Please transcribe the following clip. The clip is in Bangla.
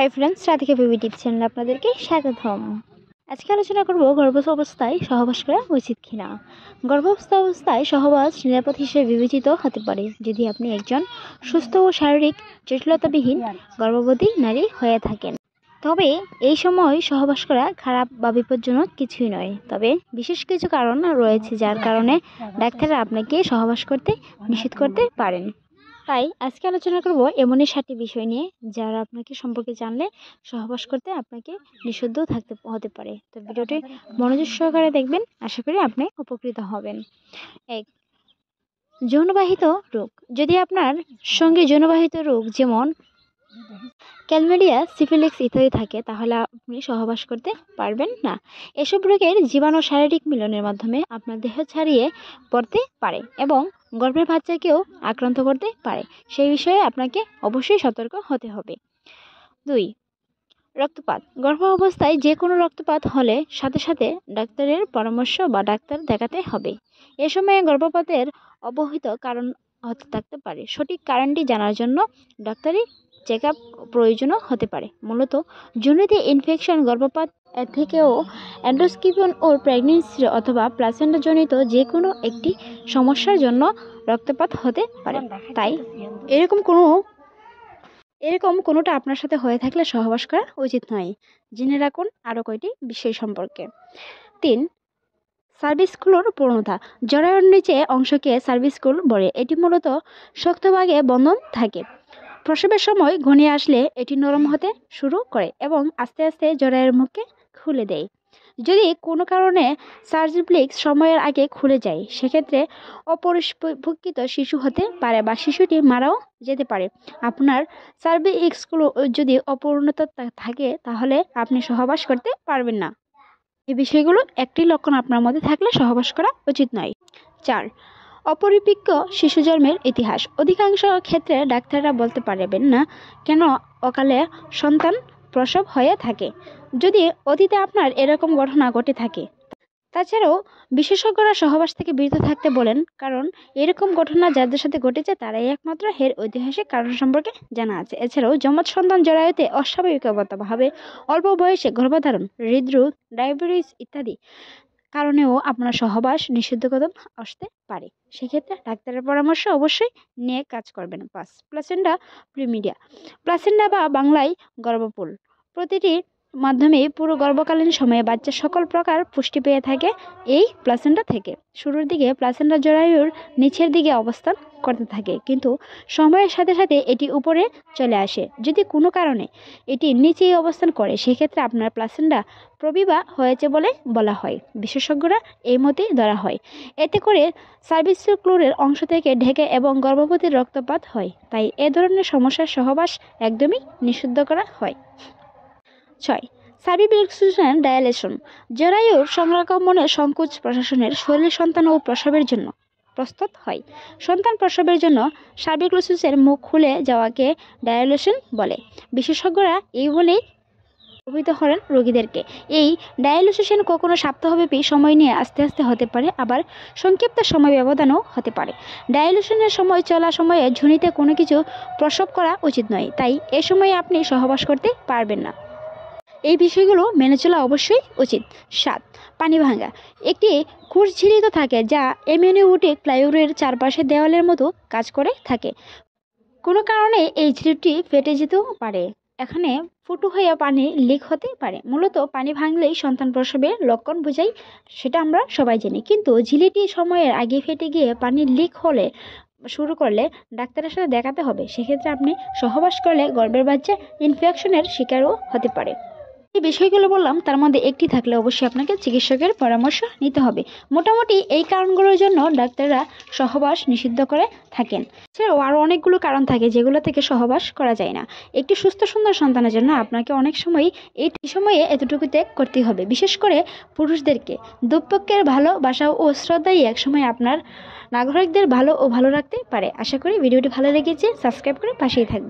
Hi friends, Radhika baby tips চ্যানেলে আপনাদেরকে স্বাগতম। আজকে আলোচনা করব গর্ভস্থ অবস্থায় সহবাস করা উচিত কিনা। গর্ভস্থ অবস্থায় সহবাস নিরাপদ হিসেবে বিবেচিত হতে পারে যদি আপনি একজন সুস্থ ও শারীরিক জটিলতাবিহীন গর্ভবতী নারী হয়ে থাকেন। তবে এই সময় সহবাস করা খারাপ বা বিপজ্জনক কিছুই নয়। তবে বিশেষ কিছু কারণ রয়েছে যার কারণে ডাক্তাররা আপনাকে সহবাস করতে নিষেধ করতে পারেন। তাই আজকে আলোচনা করব এমনই 7টি বিষয় নিয়ে যারা আপনাকে সম্পর্কে জানলে সহবাস করতে আপনাকে নিষিদ্ধ হতে পারে। তো ভিডিওটি মনোযোগ সহকারে দেখবেন, আশা করি আপনি উপকৃত হবেন। 1. যৌনবাহিত রোগ। যদি আপনার সঙ্গে যৌনবাহিত রোগ যেমন ক্যালমেডিয়া, সিফিলিক্স ইত্যাদি থাকে তাহলে আপনি সহবাস করতে পারবেন না। এসব রোগের জীবাণু শারীরিক মিলনের মাধ্যমে আপনার দেহ ছাড়িয়ে পড়তে পারে এবং গর্ভের বাচ্চাকেও আক্রান্ত করতে পারে। সেই বিষয়ে আপনাকে অবশ্যই সতর্ক হতে হবে। 2. রক্তপাত। গর্ভ অবস্থায় যে কোনো রক্তপাত হলে সাথে সাথে ডাক্তারের পরামর্শ বা ডাক্তার দেখাতে হবে। এ সময়ে গর্ভপাতের অবহিত কারণ হতে থাকতে পারে। সঠিক কারণটি জানার জন্য ডাক্তারি চেক আপ প্রয়োজনও হতে পারে। মূলত যৌনতে ইনফেকশন, গর্ভপাত থেকেও এন্ডোস্কিপন ও প্রেগনেন্সি অথবা প্লাসেন্টাজনিত যে কোনো একটি সমস্যার জন্য রক্তপাত হতে পারে। তাই এরকম কোনোটা আপনার সাথে হয়ে থাকলে সহবাস করা উচিত নয়। জেনে রাখুন আরও কয়টি বিষয় সম্পর্কে। 3. সার্ভিক্সগুলোর পূর্ণতা। জরায়ুর নিচে অংশকে সার্ভিক্সগুল বলে। এটি মূলত শক্তভাগে বন্ধন থাকে। প্রসবের সময় ঘনিয়ে আসলে এটি নরম হতে শুরু করে এবং আস্তে আস্তে জরায়ুর মুখকে খুলে দেয়। যদি কোনো কারণে সার্ভিক্স সময়ের আগে খুলে যায় সেক্ষেত্রে অপরিপক্ক শিশু হতে পারে বা শিশুটি মারাও যেতে পারে। আপনার সার্ভিক্সগুলো যদি অপূর্ণতা থাকে তাহলে আপনি সহবাস করতে পারবেন না। এই বিষয়গুলো একটি লক্ষণ আপনার মধ্যে থাকলে সহবাস করা উচিত নয়। 4. অপরিপক্ক শিশু জন্মের ইতিহাস। অধিকাংশ ক্ষেত্রে ডাক্তাররা বলতে পারবেন না কেন অকালে সন্তান প্রসব হয়ে থাকে যদি অতীতে আপনার এরকম ঘটনা ঘটে থাকে। তাছাড়াও বিশেষজ্ঞরা সহবাস থেকে বিরত থাকতে বলেন, কারণ এরকম ঘটনা যাদের সাথে ঘটেছে তারাই একমাত্র এর ঐতিহাসিক কারণ সম্পর্কে জানা আছে। এছাড়াও যমজ সন্তান জরায়ুতে অস্বাভাবিকভাবে অল্প বয়সে গর্ভধারণ, হৃদরোগ, ডায়াবেটিস ইত্যাদি কারণেও আপনার সহবাস নিষিদ্ধকরণ আসতে পারে। সেক্ষেত্রে ডাক্তারের পরামর্শ অবশ্যই নিয়ে কাজ করবেন। 5. প্লাসেন্টা প্রিমিডিয়া। প্লাসেন্টা বা বাংলায় গর্ভফুল প্রতিটি মাধ্যমে পুরো গর্ভকালীন সময়ে বাচ্চা সকল প্রকার পুষ্টি পেয়ে থাকে এই প্লাসেন্টা থেকে। শুরুর দিকে প্লাসেন্টা জরায়ুর নিচের দিকে অবস্থান করতে থাকে, কিন্তু সময়ের সাথে সাথে এটি উপরে চলে আসে। যদি কোনো কারণে এটি নিচেই অবস্থান করে সেক্ষেত্রে আপনার প্লাসেন্টা প্রবিভা হয়েছে বলে বলা হয়। বিশেষজ্ঞরা এই মতেই ধরা হয়। এতে করে সার্ভিক্সগুলোর অংশ থেকে ঢেকে এবং গর্ভবতীর রক্তপাত হয়। তাই এ ধরনের সমস্যার সহবাস একদমই নিষিদ্ধ করা হয়। 6. সার্ভিক্সের ডায়ালেশন। জরায়ুর সংক্রমণের সংকোচ প্রশাসনের শরীর সন্তান ও প্রসবের জন্য প্রস্তুত হয়। সন্তান প্রসবের জন্য সার্ভিক্সের মুখ খুলে যাওয়াকে ডায়ালেশন বলে। বিশেষজ্ঞরা এই বলেই অভিহিত করেন রোগীদেরকে। এই ডায়ালেশন কখনো সপ্তাহব্যাপী সময় নিয়ে আস্তে আস্তে হতে পারে, আবার সংক্ষিপ্ত সময় ব্যবধানও হতে পারে। ডায়ালেশনের সময় চলা সময়ে ঝুনিতে কোনো কিছু প্রসব করা উচিত নয়, তাই এ সময়ে আপনি সহবাস করতে পারবেন না। এই বিষয়গুলো মেনে চলা অবশ্যই উচিত। 7. পানি ভাঙা। একটি কোষ ঝিলিত থাকে যা এমিউনিটিক প্লাইউডের চারপাশে দেওয়ালের মতো কাজ করে থাকে। কোনো কারণে এই ঝিলিটি ফেটে যেতেও পারে। এখানে ফুটো হয়ে পানি লিক হতে পারে। মূলত পানি ভাঙলেই সন্তান প্রসবের লক্ষণ বোঝায়, সেটা আমরা সবাই জানি, কিন্তু ঝিলিটি সময়ের আগে ফেটে গিয়ে পানি লিক হলে শুরু করলে ডাক্তারের সাথে দেখাতে হবে। সেক্ষেত্রে আপনি সহবাস করলে গর্ভের বাচ্চা ইনফেকশনের শিকারও হতে পারে। এই বিষয়গুলো বললাম, তার মধ্যে একটি থাকলে অবশ্যই আপনাকে চিকিৎসকের পরামর্শ নিতে হবে। মোটামুটি এই কারণগুলোর জন্য ডাক্তাররা সহবাস নিষিদ্ধ করে থাকেন। এছাড়াও আরও অনেকগুলো কারণ থাকে যেগুলো থেকে সহবাস করা যায় না। একটি সুস্থ সুন্দর সন্তানের জন্য আপনাকে অনেক সময় এই সময়ে এতটুকু ত্যাগ করতে হবে। বিশেষ করে পুরুষদেরকে দুপক্ষের ভালোবাসা ও শ্রদ্ধাই একসময় আপনার নাগরিকদের ভালো রাখতে পারে। আশা করি ভিডিওটি ভালো লেগেছে। সাবস্ক্রাইব করে পাশেই থাকবেন।